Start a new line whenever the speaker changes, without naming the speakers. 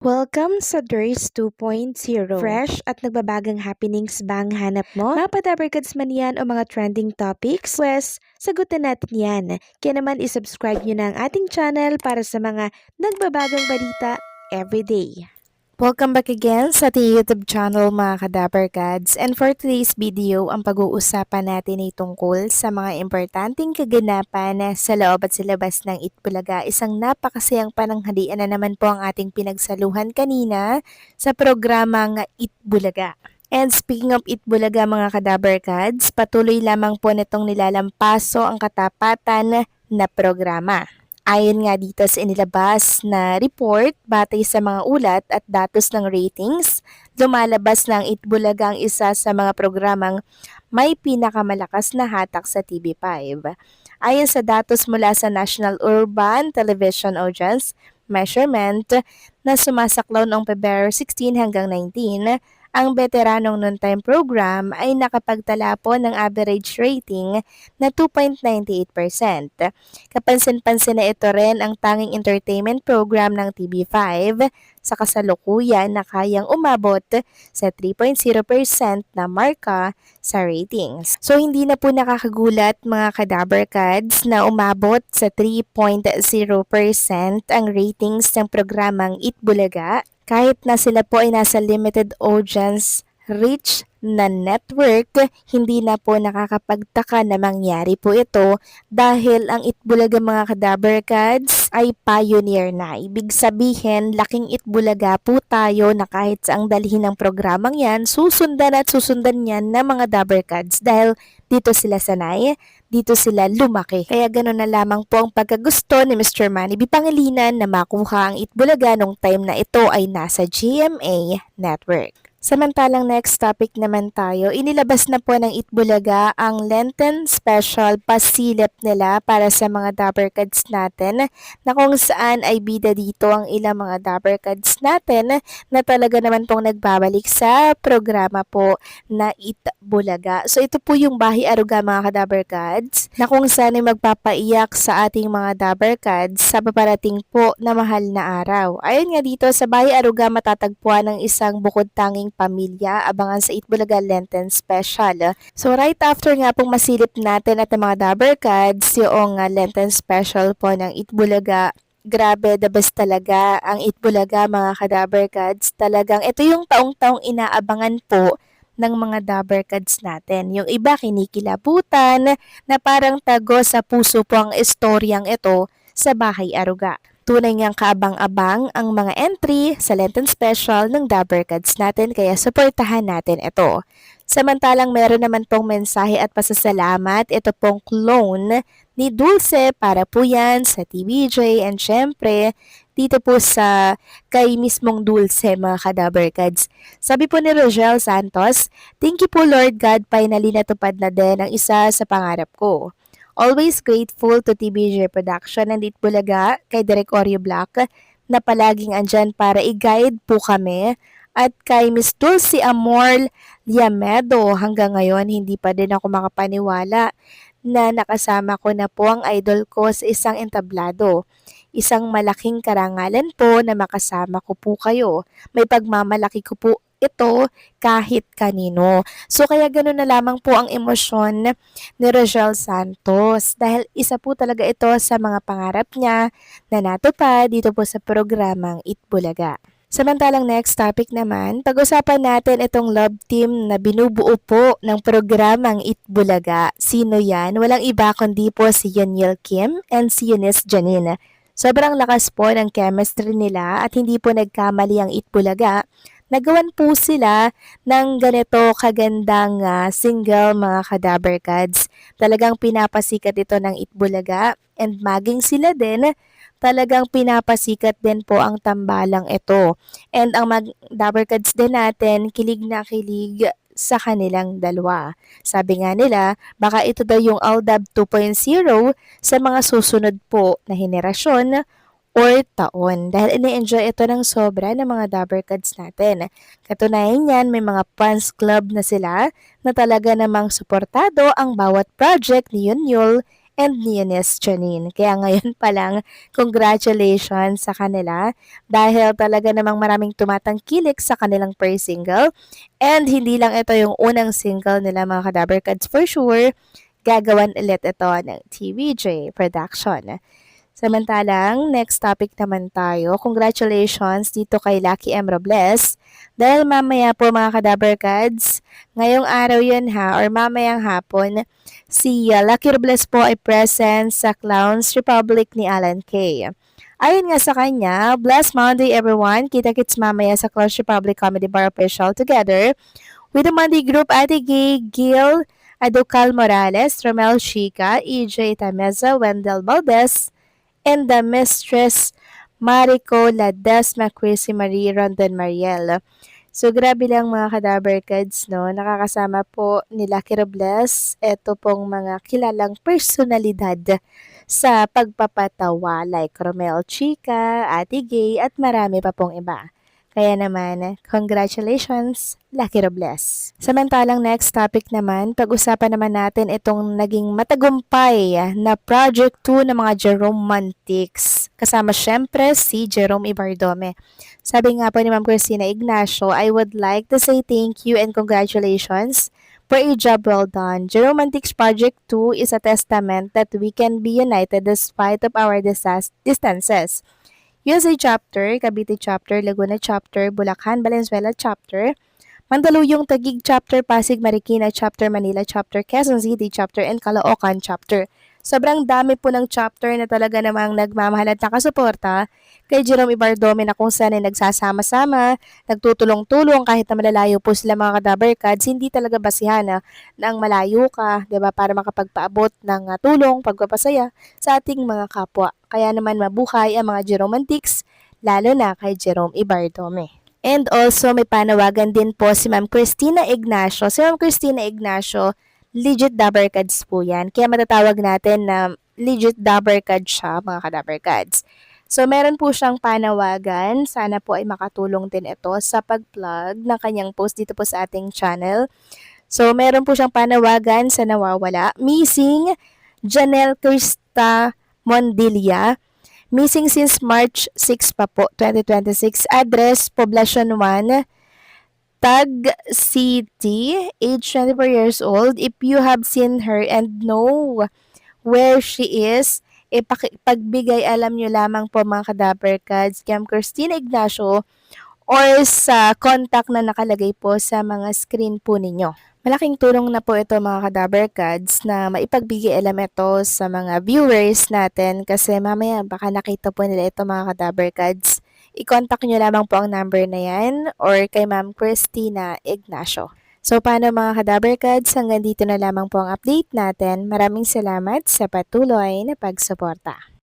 Welcome sa DRS 2.0. Fresh at nagbabagang happenings ba ang hanap mo? Mga padabarkads man yan o mga trending topics? Pwes, sagutin natin yan. Kaya naman isubscribe nyo na ang ating channel para sa mga nagbabagang balita everyday. Welcome back again sa ating YouTube channel mga kadabarkads, and for today's video, ang pag-uusapan natin ay tungkol sa mga importanteng kaganapan sa loob at sa labas ng Itbulaga. Isang napakasayang pananghalian na naman po ang ating pinagsaluhan kanina sa programang Itbulaga. And speaking of Itbulaga mga kadabarkads, patuloy lamang po nitong nilalampaso ang katapatan na programa. Ayon nga dito sa inilabas na report, batay sa mga ulat at datos ng ratings, lumalabas na ang Itbulaga ang isa sa mga programang may pinakamalakas na hatak sa TV5. Ayon sa datos mula sa National Urban Television Audience Measurement na sumasaklaw noong February 16 hanggang 19, ang veteranong noontime program ay nakapagtala po ng average rating na 2.98%. Kapansin-pansin na ito rin ang tanging entertainment program ng TV5 sa kasalukuyan na kayang umabot sa 3.0% na marka sa ratings. So hindi na po nakakagulat mga kadabarkads na umabot sa 3.0% ang ratings ng programang Itbulaga kahit na sila po ay nasa limited audience reach na network. Hindi na po nakakapagtaka na mangyari po ito dahil ang Itbulaga mga kadabarkads ay pioneer na. Ibig sabihin, laking Itbulaga po tayo na kahit saang dalhin ng programang yan, susundan at susundan yan ng mga dabarkads dahil dito sila sanay, dito sila lumaki. Kaya gano'n na lamang po ang pagkagusto ni Mr. Manny B. Pangilinan na makuha ang Itbulaga nung time na ito ay nasa GMA Network. Samantalang next topic naman tayo, inilabas na po ng Itbulaga ang Lenten Special pasilip nila para sa mga dabarkads natin na kung saan ay bida dito ang ilang mga dabarkads natin na talaga naman pong nagbabalik sa programa po na Itbulaga. So ito po yung Bahay Aruga mga kadabarkads na kung saan ay magpapaiyak sa ating mga dabarkads sa paparating po na mahal na araw. Ayon nga dito sa Bahay Aruga matatagpuan ng isang bukod tanging pamilya abangan sa Itbulaga Lenten Special. So right after nga pong masilip natin at ang mga dabarkads yung Lenten Special po ng Itbulaga, grabe, the best talaga ang Itbulaga mga kadabarkads. Talagang ito yung taong-taong inaabangan po ng mga dabarkads natin. Yung iba kinikilabutan na parang tago sa puso po ang istoryang ito sa Bahay Aruga. Tunay ngang kaabang-abang ang mga entry sa Lenten Special ng dabarkads natin kaya suportahan natin ito. Samantalang meron naman pong mensahe at pasasalamat, ito pong clone ni Dulce para po yan sa TVJ and syempre dito po sa kay mismong Dulce mga kadabarkads. Sabi po ni Rogel Santos, "Thank you po Lord God, finally natupad na din ang isa sa pangarap ko. Always grateful to TBJ Production and Itbulaga kay Direk Oreo Black na palaging andyan para i-guide po kami at kay Miss Dulce Amor Liamedo hanggang ngayon hindi pa din ako makapaniwala na nakasama ko na po ang idol ko sa isang entablado. Isang malaking karangalan po na makasama ko po kayo. May pagmamalaki ko po ito kahit kanino." So kaya ganoon na lamang po ang emosyon ni Rogel Santos dahil isa po talaga ito sa mga pangarap niya na natupad dito po sa programang Itbulaga. Samantalang next topic naman, pag-usapan natin itong love team na binubuo po ng programang Itbulaga. Sino yan? Walang iba kundi po si Yuniel Kim and si Eunice Janine. Sobrang lakas po ng chemistry nila at hindi po nagkamali ang Itbulaga. Nagawan po sila ng ganito kagandang single mga kadabarkads. Talagang pinapasikat ito ng Itbulaga and maging sila din talagang pinapasikat din po ang tambalang ito. And ang dabarkads din natin kilig na kilig sa kanilang dalawa. Sabi nga nila, baka ito daw yung Aldab 2.0 sa mga susunod po na henerasyon or taon dahil ini-enjoy ito ng sobra ng mga dabarkads natin. Katunayan yan, may mga fans club na sila na talaga namang suportado ang bawat project ni Yunyul and ni Eunice Janine. Kaya ngayon pa lang, congratulations sa kanila dahil talaga namang maraming tumatangkilik sa kanilang first single. And hindi lang ito yung unang single nila mga Kadaberkads, for sure, gagawan ulit ito ng TVJ Production. Samantalang, next topic naman tayo. Congratulations dito kay Lucky M. Robles. Dahil mamaya po mga Kadaberkads, ngayong araw yun or mamayang hapon, si Lucky Robles po ay present sa Clowns Republic ni Alan Kay. Ayon nga sa kanya, blessed Monday everyone. Kita-kits mamaya sa Clowns Republic Comedy Bar Official together with the Monday group Ate Gay, Gil, Aducal Morales, Romel Chica, EJ Tameza, Wendell Valdez, and the Mistress Marico Ladesma Chrissy Marie Rondon Mariel. So, grabe lang mga Kadaberkads, no? Nakakasama po ni Lucky Robles, eto pong mga kilalang personalidad sa pagpapatawa like Romel Chica, Ate Gay, at marami pa pong iba. Kaya naman, congratulations, Lucky Robles. Samantalang next topic naman, pag-usapan naman natin itong naging matagumpay na Project 2 ng mga Jerome Mantics. Kasama syempre si Jerome Ibardome. Sabi nga po ni Ma'am Cristina Ignacio, I would like to say thank you and congratulations for a job well done. Jerome Mantics Project 2 is a testament that we can be united despite of our distances. USA Chapter, Cavite Chapter, Laguna Chapter, Bulacan, Valenzuela Chapter, Mandaluyong, Taguig Chapter, Pasig, Marikina Chapter, Manila Chapter, Quezon City Chapter, and Caloocan Chapter. Sobrang dami po ng chapter na talaga namang nagmamahal at nakasuporta kay Jerome Ibardome na kung saan ay nagsasama-sama, nagtutulong-tulong kahit na malalayo po sila mga Kadaberkads, hindi talaga basihan na ang malayo ka, 'di ba, para makapagpaabot ng tulong, pagpapasaya sa ating mga kapwa. Kaya naman mabuhay ang mga Jeromantics, lalo na kay Jerome Ibardome. And also may panawagan din po si Ma'am Cristina Ignacio. Si Ma'am Cristina Ignacio, legit Dabarkads po yan. Kaya matatawag natin na legit Dabarkads siya, mga Kadabarkads. So, meron po siyang panawagan. Sana po ay makatulong din ito sa pag-plug ng kanyang post dito po sa ating channel. So, meron po siyang panawagan sa nawawala. Missing Janelle Krista Mondilla. Missing since March 6 pa po, 2026. Address, Poblacion 1, Tag City, age 24 years old. If you have seen her and know where she is, pagbigay alam nyo lamang po mga Kadaberkads, kay Cristina Ignacio or sa contact na nakalagay po sa mga screen po ninyo. Malaking tulong na po ito mga Kadaberkads na maipagbigay alam ito sa mga viewers natin kasi mamaya baka nakita po nila ito mga Kadaberkads. I-contact nyo lamang po ang number na yan or kay Ma'am Cristina Ignacio. So paano mga Kadaberkads, hanggang dito na lamang po ang update natin. Maraming salamat sa patuloy na pagsuporta.